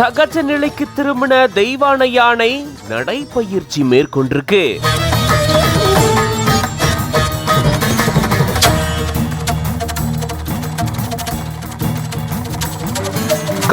சகஜ நிலைக்கு திரும்பின தெய்வானை யானை நடைப்பயிற்சி மேற்கொண்டிருக்கு.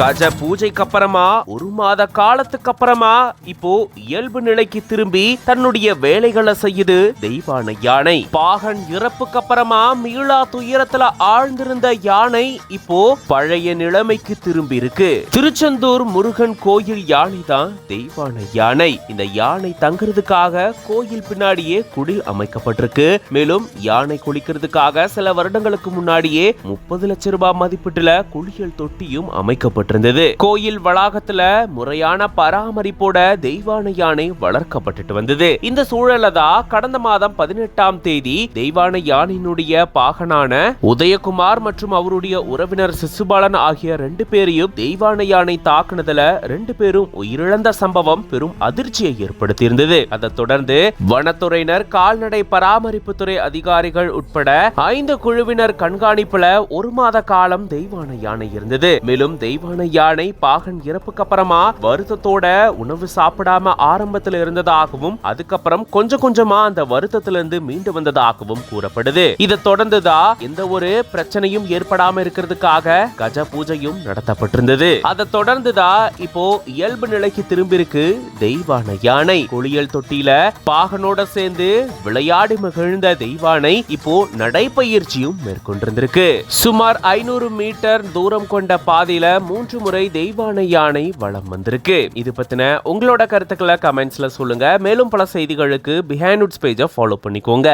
கஜ பூஜைக்கு அப்புறமா ஒரு மாத காலத்துக்கு அப்புறமா இப்போ இயல்பு நிலைக்கு திரும்பி தன்னுடைய வேலைகளை செய்யுது தெய்வானை யானை. பாகன் இறப்புக்கு அப்புறமா மீளா துயரத்துல ஆழ்ந்திருந்த யானை இப்போ பழைய நிலைமைக்கு திரும்பி இருக்கு. திருச்செந்தூர் முருகன் கோயில் யானை தான் தெய்வானை யானை. இந்த யானை தங்குறதுக்காக கோயில் பின்னாடியே குடில் அமைக்கப்பட்டிருக்கு. மேலும் யானை குளிக்கிறதுக்காக சில வருடங்களுக்கு முன்னாடியே 30 லட்சம் ரூபாய் மதிப்பீட்டுல குளியல் தொட்டியும் அமைக்கப்பட்டிருக்கு. கோயில் வளாகத்துல முறையான பராமரிப்போட தெய்வானை யானை வளர்க்கப்பட்டு வந்தது. இந்த சூழல்ல தான் கடந்த மாதம் 18ஆம் தேதி தெய்வானை யானையினுடைய பாகனான உதயகுமார் மற்றும் அவருடைய உறவினர் சிசுபாலன் ஆகிய 2 பேரையும் தெய்வானை யானை தாக்குனதுல 2 பேரும் உயிரிழந்த சம்பவம் பெரும் அதிர்ச்சியை ஏற்படுத்தியிருந்தது. அதை தொடர்ந்து வனத்துறையினர், கால்நடை பராமரிப்புத்துறை அதிகாரிகள் உட்பட 5 குழுவினர் கண்காணிப்புல 1 மாத காலம் தெய்வானை யானை இருந்தது. மேலும் தெய்வானை யானை பாகன் இறப்புக்கு அப்புறமா வருத்தத்தோட உணவு சாப்பிடாம ஆரம்பத்தில் இருந்ததாகவும் அதுக்கப்புறம் கொஞ்சம் கொஞ்சமா அந்த வருத்தத்திலிருந்து மீண்டு வந்ததாகவும் கூறப்படுது. இதை தொடர்ந்துதான் எந்த ஒரு பிரச்சனையும் ஏற்படாம இருக்கிறதுக்காக கஜ பூஜையும் நடத்தப்பட்டிருந்தது. அதை தொடர்ந்துதான் இப்போ இயல்பு நிலைக்கு திரும்பி இருக்கு தெய்வானை யானை. குளியல் தொட்டியில பாகனோட சேர்ந்து விளையாடி மகிழ்ந்த தெய்வானை இப்போ நடைப்பயிற்சியும் மேற்கொண்டிருந்திருக்கு. சுமார் 500 மீட்டர் தூரம் கொண்ட பாதையில 3 முறை தெய்வானை யானை வலம் வந்திருக்கு. இது பத்தின உங்களோட கருத்துக்களை கமெண்ட்ஸ்ல சொல்லுங்க. மேலும் பல செய்திகளுக்கு பிஹைண்ட் உட்ஸ் பேஜை ஃபாலோ பண்ணிக்கோங்க.